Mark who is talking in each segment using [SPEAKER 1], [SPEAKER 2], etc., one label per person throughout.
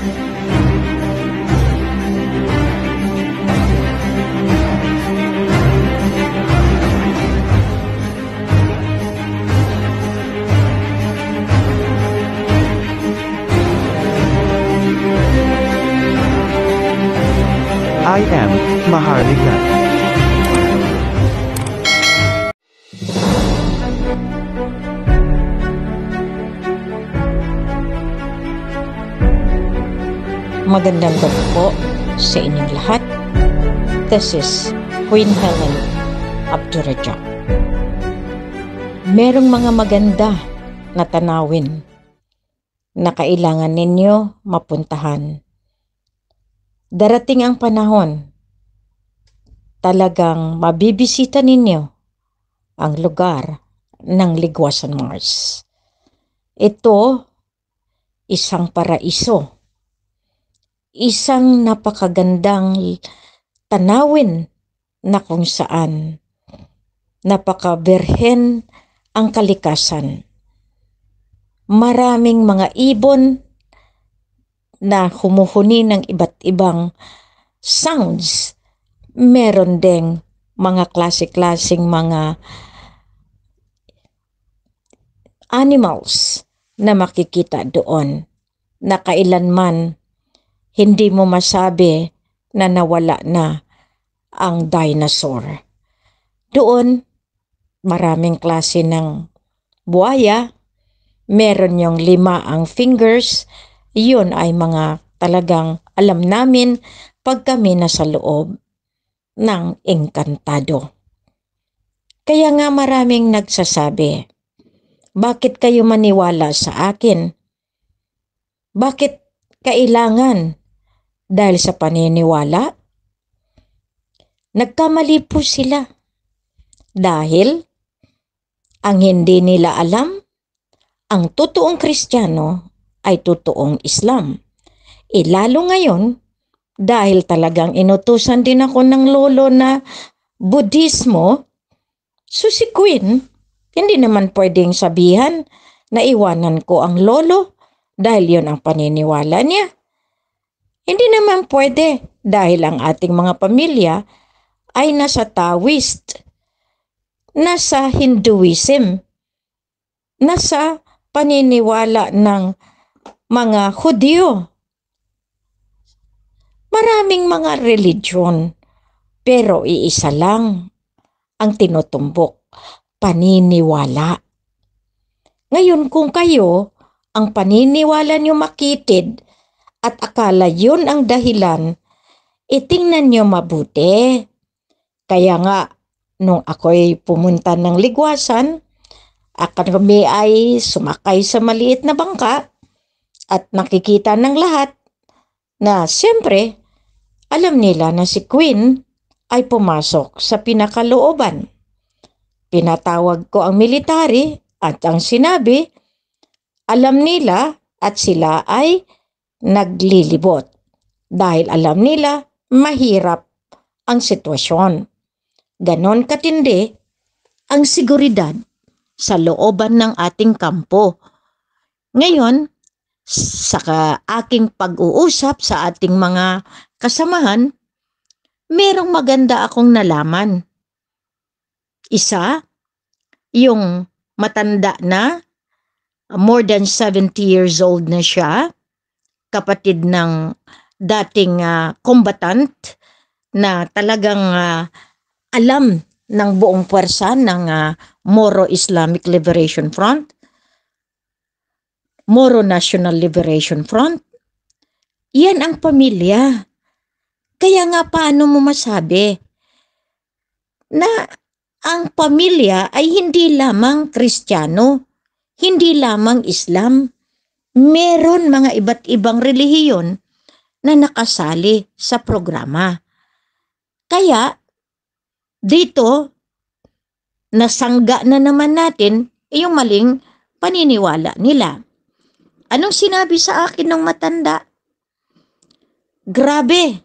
[SPEAKER 1] I am Maharlika.
[SPEAKER 2] Magandang gabi po sa inyong lahat. This is Queen Helen Abdurrajak. Merong mga maganda na tanawin na kailangan ninyo mapuntahan. Darating ang panahon, talagang mabibisita ninyo ang lugar ng Ligwasan Mars. Ito, isang paraiso. Isang napakagandang tanawin na kung saan napaka-berhen ang kalikasan. Maraming mga ibon na humuhuni ng iba't ibang sounds. Meron ding mga klase-klaseng mga animals na makikita doon na kailanman hindi mo masabi na nawala na ang dinosaur. Doon, maraming klase ng buhaya. Meron yung 5 ang fingers. Yun ay mga talagang alam namin pag kami nasa loob ng Engkantado. Kaya nga maraming nagsasabi, bakit kayo maniwala sa akin? Bakit kailangan? Dahil sa paniniwala? Nagkamali po sila. Dahil ang hindi nila alam, ang totoong Kristiyano ay totoong Islam. Lalo ngayon, dahil talagang inutusan din ako ng lolo na Budismo, so si Queen, hindi naman pwedeng sabihan na iwanan ko ang lolo dahil yun ang paniniwala niya. Hindi naman pwede dahil ang ating mga pamilya ay nasa Taoist, nasa Hinduism, nasa paniniwala ng mga Hudyo. Maraming mga religion, pero iisa lang ang tinutumbok, paniniwala. Ngayon kung kayo, ang paniniwala niyo makitid, at akala yun ang dahilan, itingnan niyo mabuti. Kaya nga, nung ako'y pumunta ng Ligwasan, kami ay sumakay sa maliit na bangka at nakikita ng lahat na siyempre, alam nila na si Queen ay pumasok sa pinakalooban. Pinatawag ko ang military at ang sinabi, alam nila at sila ay naglilibot dahil alam nila mahirap ang sitwasyon. Ganon katindi ang seguridad sa looban ng ating kampo. Ngayon, sa aking pag-uusap sa ating mga kasamahan, merong maganda akong nalaman. Isa, yung matanda na, more than 70 years old na siya, kapatid ng dating combatant na talagang alam ng buong puwersa ng Moro Islamic Liberation Front, Moro National Liberation Front. Yan ang pamilya. Kaya nga paano mo masabi na ang pamilya ay hindi lamang Kristiyano, hindi lamang Islam. Meron mga iba't ibang relihiyon na nakasali sa programa. Kaya, dito, nasangga na naman natin yung maling paniniwala nila. Anong sinabi sa akin ng matanda? Grabe,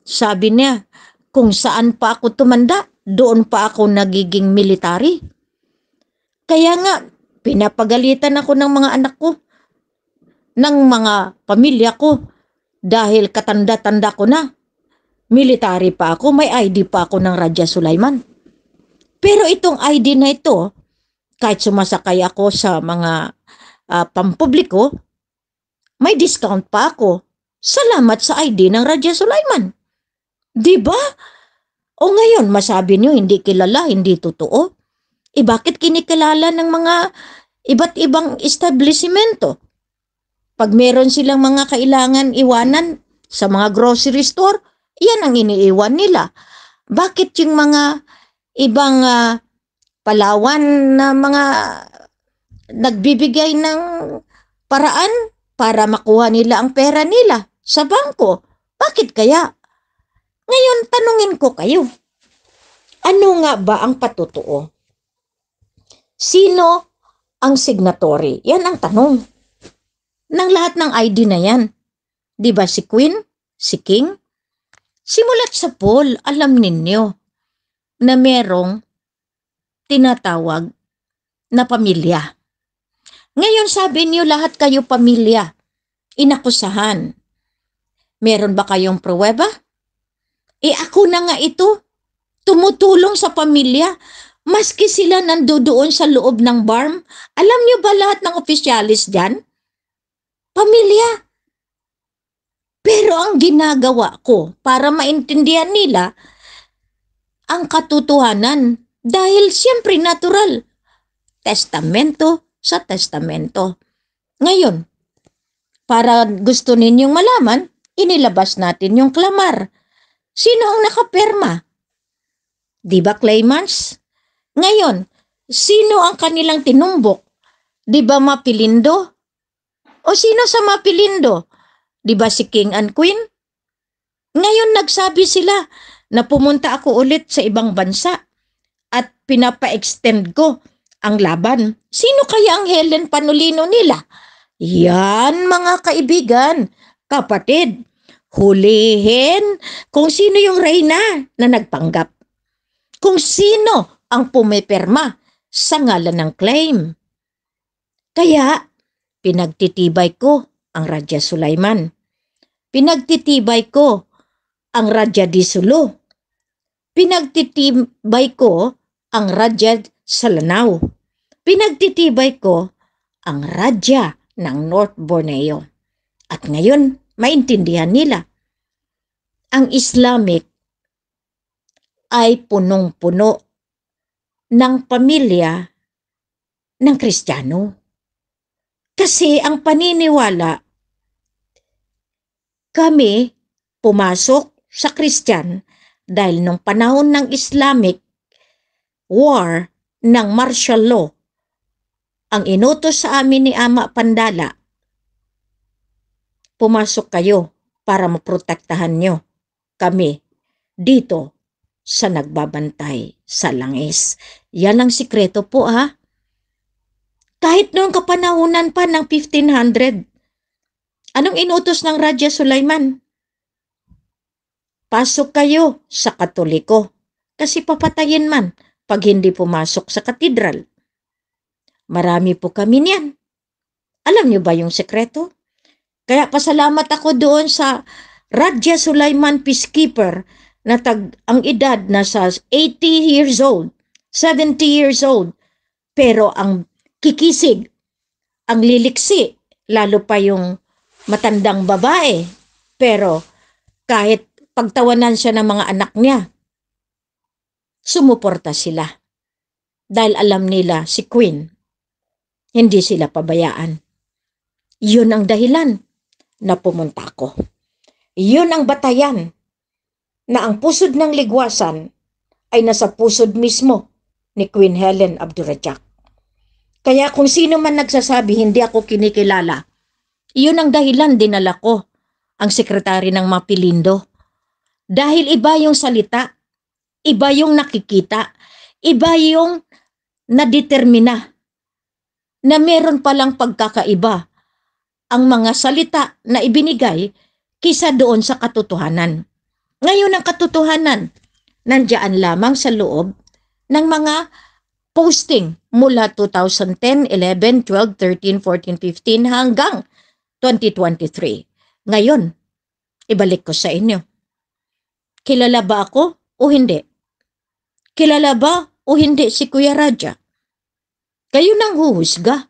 [SPEAKER 2] sabi niya, kung saan pa ako tumanda, doon pa ako nagiging military. Kaya nga, pinapagalitan ako ng mga anak ko, ng mga pamilya ko, dahil katanda-tanda ko na. Military pa ako, may ID pa ako ng Raja Sulaiman. Pero itong ID na ito, kahit sumasakay ako sa mga pampubliko, may discount pa ako. Salamat sa ID ng Raja Sulaiman. Diba? O ngayon, masabi niyo hindi kilala, hindi totoo. Bakit kinikilala ng mga iba't ibang establishmento? Pag meron silang mga kailangan iwanan sa mga grocery store, yan ang iniiwan nila. Bakit yung mga ibang Palawan na mga nagbibigay ng paraan para makuha nila ang pera nila sa bangko? Bakit kaya? Ngayon, tanungin ko kayo. Ano nga ba ang patotoo? Sino ang signatory? Yan ang tanong. Ng lahat ng ID na yan. Di ba si Queen? Si King? Simulat sa poll, alam ninyo na merong tinatawag na pamilya. Ngayon sabi niyo lahat kayo pamilya, inakusahan. Meron ba kayong pruweba? Ako na nga ito, tumutulong sa pamilya, maski sila nandoon sa loob ng barm. Alam niyo ba lahat ng opisyalis dyan? Pamilya. Pero ang ginagawa ko para maintindihan nila ang katotohanan dahil siyempre natural. Testamento sa testamento. Ngayon, para gusto ninyong malaman, inilabas natin yung klamar. Sino ang nakaperma? Di ba claimants? Ngayon, sino ang kanilang tinumbok? Di ba Mapilindo? O sino sa Mapilindo? Di ba si King and Queen? Ngayon nagsabi sila na pumunta ako ulit sa ibang bansa at pinapa-extend ko ang laban. Sino kaya ang Helen Panolino nila? Yan mga kaibigan, kapatid, hulihin kung sino yung reyna na nagpanggap. Kung sino ang pumiperma sa ngalan ng claim. Kaya pinagtitibay ko ang Raja Sulaiman. Pinagtitibay ko ang Raja di Sulu. Pinagtitibay ko ang Raja sa Lanao. Pinagtitibay ko ang Raja ng North Borneo. At ngayon, maintindihan nila. Ang Islamic ay punong-puno ng pamilya ng Kristiyano. Kasi ang paniniwala, kami pumasok sa Christian dahil nung panahon ng Islamic war ng martial law, ang inutos sa amin ni Ama Pandala, pumasok kayo para maprotektahan nyo kami dito sa nagbabantay sa langis. Yan ang sikreto po ha. Kahit noong kapanahunan pa ng 1500, anong inutos ng Raja Sulaiman? Pasok kayo sa Katoliko kasi papatayin man pag hindi pumasok sa katedral. Marami po kami niyan. Alam niyo ba yung sekreto? Kaya pasalamat ako doon sa Raja Sulaiman Peacekeeper na ang edad na sa 80 years old, 70 years old, pero ang kikisig, ang liliksi, lalo pa yung matandang babae. Pero kahit pagtawanan siya ng mga anak niya, sumuporta sila. Dahil alam nila si Queen, hindi sila pabayaan. Yun ang dahilan na pumunta ako. Yun ang batayan na ang pusod ng ligwasan ay nasa pusod mismo ni Queen Helen Abdurrahman. Kaya kung sino man nagsasabi hindi ako kinikilala, iyon ang dahilan dinala ko ang sekretary ng Mapilindo. Dahil iba yung salita, iba yung nakikita, iba yung nadetermina na meron palang pagkakaiba ang mga salita na ibinigay kisa doon sa katotohanan. Ngayon ang katotohanan, nandiyan lamang sa loob ng mga posting mula 2010, 11, 12, 13, 14, 15 hanggang 2023. Ngayon, Ibalik ko sa inyo. Kilala ba ako o hindi? Kilala ba o hindi si Kuya Raja? Kayo nang huhusga.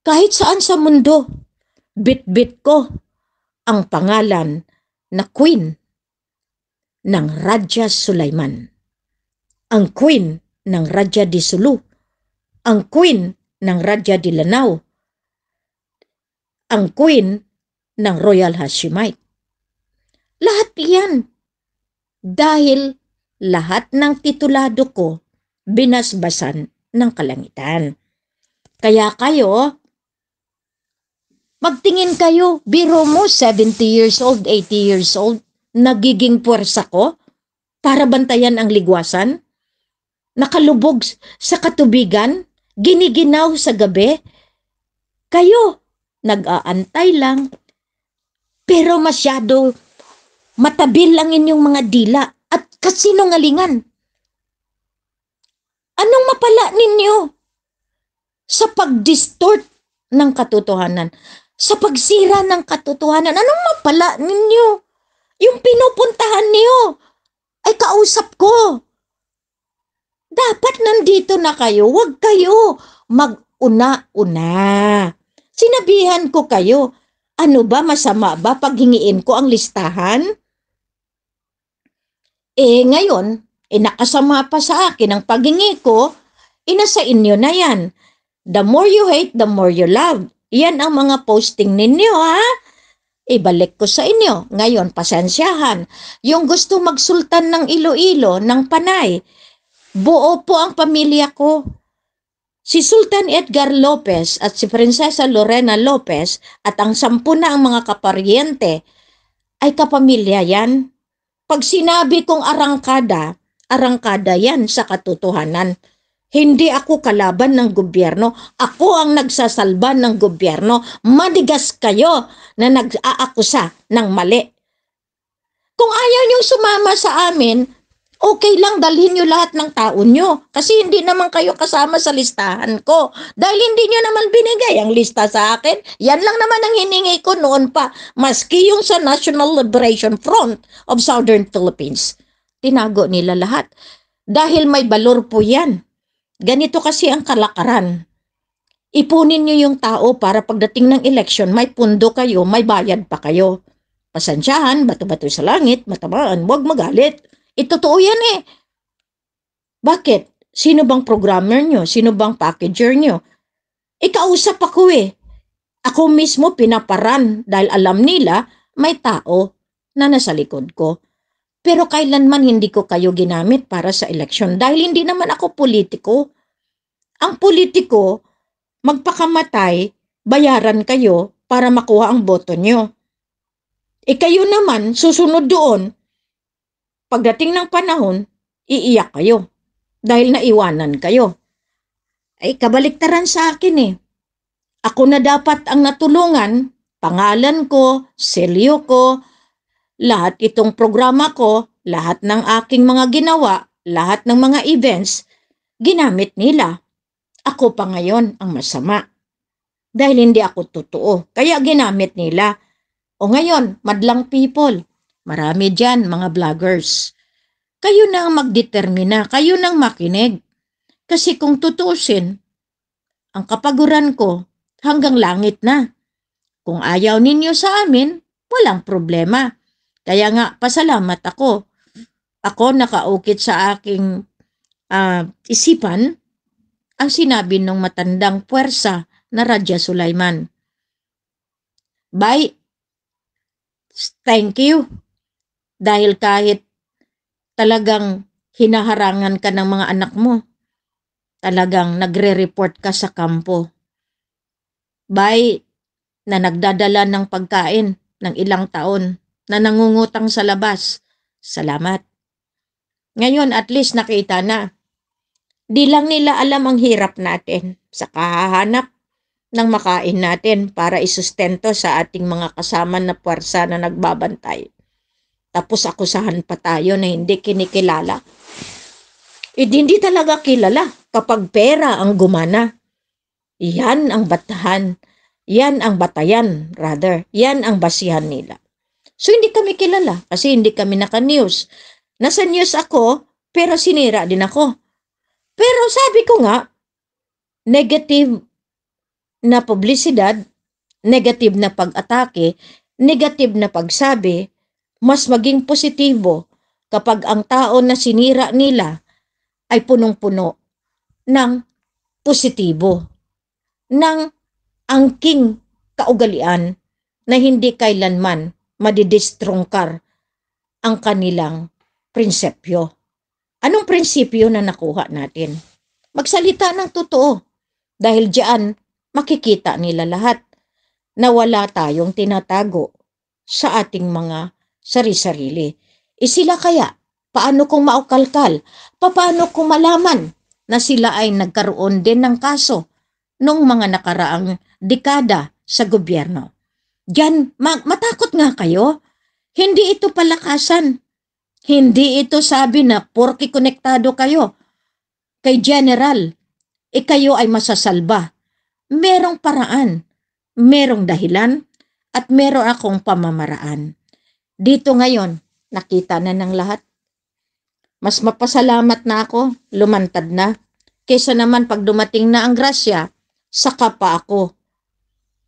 [SPEAKER 2] Kahit saan sa mundo, bit-bit ko ang pangalan na Queen ng Raja Sulaiman. Ang Queen ng Raja di Sulu. Ang Queen ng Raja di Lanao. Ang Queen ng Royal Hashemite. Lahat iyan. Dahil lahat ng titulado ko binasbasan ng kalangitan. Kaya kayo, magtingin kayo, biro mo 70 years old, 80 years old, nagiging puwersa ko para bantayan ang ligwasan, nakalubog sa katubigan, giniginaw sa gabi. Kayo, nag-aantay lang, pero masyado matabil ang inyong mga dila at kasinungalingan. Anong mapala ninyo sa pag-distort ng katotohanan? Sa pagsira ng katotohanan, anong mapala ninyo? Yung pinupuntahan niyo ay kausap ko. Dapat nandito na kayo, huwag kayo mag-una-una. Sinabihan ko kayo, ano ba, masama ba pag hingiin ko ang listahan? Ngayon, nakasama pa sa akin ang paghingi ko, inasa inyo na yan. The more you hate, the more you love. Yan ang mga posting ninyo, ha? Ibalik ko sa inyo. Ngayon, pasensyahan. Yung gusto magsultan ng Iloilo, ng Panay, buo po ang pamilya ko. Si Sultan Edgar Lopez at si Prinsesa Lorena Lopez at ang 10 na ang mga kaparyente ay kapamilya yan. Pag sinabi kong arangkada, arangkada yan sa katotohanan. Hindi ako kalaban ng gobyerno. Ako ang nagsasalba ng gobyerno. Madigas kayo na nag-aakusa ng mali. Kung ayaw niyong sumama sa amin, okay lang, dalhin niyo lahat ng tao niyo. Kasi hindi naman kayo kasama sa listahan ko. Dahil hindi niyo naman binigay ang lista sa akin. Yan lang naman ang hiningi ko noon pa. Maski yung sa National Liberation Front of Southern Philippines. Tinago nila lahat. Dahil may balor po yan. Ganito kasi ang kalakaran. Ipunin niyo yung tao para pagdating ng election, may pundo kayo, may bayad pa kayo. Pasensyahan, bato-bato sa langit, matamaan, huwag magalit. Totoo yan eh. Bakit? Sino bang programmer nyo? Sino bang packager nyo? Kausap ako eh. Ako mismo pinaparan dahil alam nila may tao na nasa likod ko. Pero kailanman hindi ko kayo ginamit para sa eleksyon dahil hindi naman ako politiko. Ang politiko, magpakamatay, bayaran kayo para makuha ang boto nyo. Kayo naman, susunod doon, pagdating ng panahon, iiyak kayo dahil naiwanan kayo. Kabaliktaran sa akin eh. Ako na dapat ang natulungan, pangalan ko, selyo ko, lahat itong programa ko, lahat ng aking mga ginawa, lahat ng mga events, ginamit nila. Ako pa ngayon ang masama. Dahil hindi ako totoo. Kaya ginamit nila. O ngayon, madlang people. Marami dyan, mga vloggers. Kayo na ang magdetermina, kayo nang makinig. Kasi kung tutusin, ang kapaguran ko hanggang langit na. Kung ayaw ninyo sa amin, walang problema. Kaya nga, pasalamat ako. Ako nakaukit sa aking isipan ang sinabi ng matandang puwersa na Raja Sulaiman. Bye. Thank you. Dahil kahit talagang hinaharangan ka ng mga anak mo, talagang nagre-report ka sa kampo. Bye na nagdadala ng pagkain ng ilang taon na nangungutang sa labas. Salamat. Ngayon at least nakita na. Di lang nila alam ang hirap natin sa kahahanap ng makain natin para isustento sa ating mga kasama na puwersa na nagbabantay. Tapos akusahan pa tayo na hindi kinikilala. Hindi talaga kilala kapag pera ang gumana. Yan ang batahan. Yan ang batayan, rather. Yan ang basihan nila. So hindi kami kilala kasi hindi kami naka-news. Nasa news ako, pero sinira din ako. Pero sabi ko nga, negative na publisidad, negative na pag-atake, negative na pagsabi, mas maging positibo kapag ang tao na sinira nila ay punong-puno ng positibo, ng angking kaugalian na hindi kailanman madidistrongkar ang kanilang prinsipyo. Anong prinsipyo na nakuha natin? Magsalita ng totoo dahil diyan makikita nila lahat na wala tayong tinatago sa ating mga sari-sarili. Sila kaya, paano kung maukalkal? Paano kung malaman na sila ay nagkaroon din ng kaso nung mga nakaraang dekada sa gobyerno? Diyan, matakot nga kayo. Hindi ito palakasan. Hindi ito sabi na porke konektado kayo kay General, kayo ay masasalba. Merong paraan, merong dahilan, at meron akong pamamaraan. Dito ngayon, nakita na ng lahat. Mas mapasalamat na ako, lumantad na, kaysa naman pag dumating na ang grasya, saka pa ako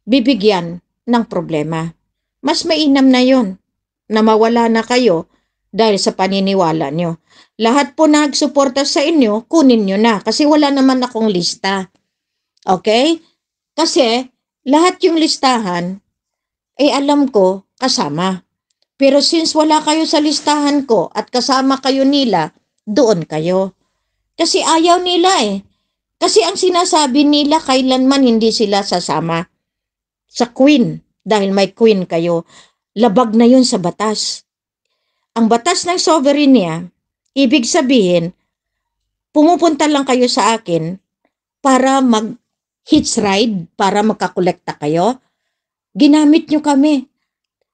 [SPEAKER 2] bibigyan ng problema. Mas mainam na yon na mawala na kayo dahil sa paniniwala nyo. Lahat po nagsuporta sa inyo, kunin nyo na kasi wala naman akong lista. Okay? Kasi lahat yung listahan, alam ko kasama. Pero since wala kayo sa listahan ko at kasama kayo nila, doon kayo. Kasi ayaw nila Kasi ang sinasabi nila, kailanman hindi sila sasama sa queen. Dahil may queen kayo, labag na yun sa batas. Ang batas ng sovereignty, ibig sabihin, pumupunta lang kayo sa akin para mag-hitch ride, para magkakolekta kayo. Ginamit nyo kami.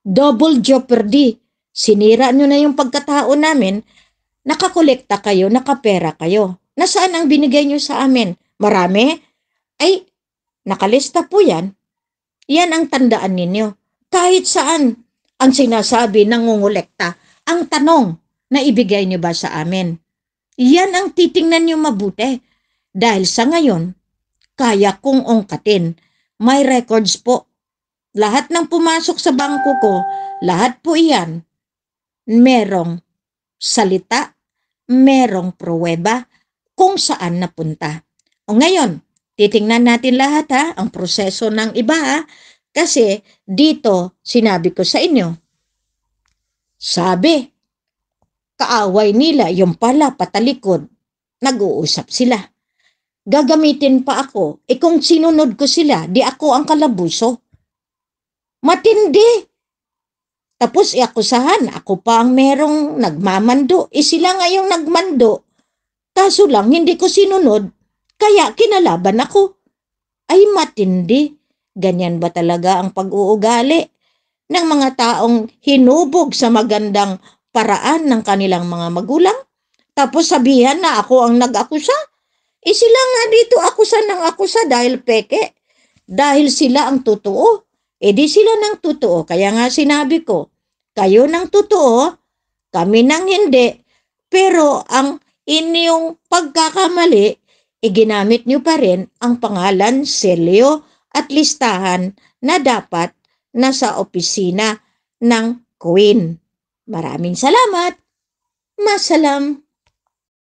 [SPEAKER 2] Double jeopardy. Sinira nyo na yung pagkatao namin, nakakolekta kayo, nakapera kayo. Nasaan ang binigay nyo sa amin? Marami? Ay, nakalista po yan. Yan ang tandaan ninyo. Kahit saan ang sinasabi nangungulekta, ang tanong, naibigay nyo ba sa amin? Yan ang titingnan nyo mabuti. Dahil sa ngayon, kaya kong ungkatin. May records po. Lahat ng pumasok sa bangko ko, lahat po iyan, merong salita, merong pruweba kung saan napunta. O ngayon, titingnan natin lahat ang proseso ng iba kasi dito sinabi ko sa inyo. Sabi, kaaway nila yung pala patalikod, nag-uusap sila. Gagamitin pa ako, kung sinunod ko sila, di ako ang kalabuso. Matindi. Tapos iakusahan, ako pa ang merong nagmamando. Sila nga yung nagmando. Kaso lang, hindi ko sinunod, kaya kinalaban ako. Ay matindi. Ganyan ba talaga ang pag-uugali ng mga taong hinubog sa magandang paraan ng kanilang mga magulang? Tapos sabihan na ako ang nag-akusa? Sila nga dito akusa ng akusa dahil peke. Dahil sila ang totoo. Di sila ng totoo. Kaya nga sinabi ko, kayo ng totoo, kami ng hindi. Pero ang inyong pagkakamali, ginamit nyo pa rin ang pangalan, selyo at listahan na dapat nasa opisina ng Queen. Maraming salamat. Masalam.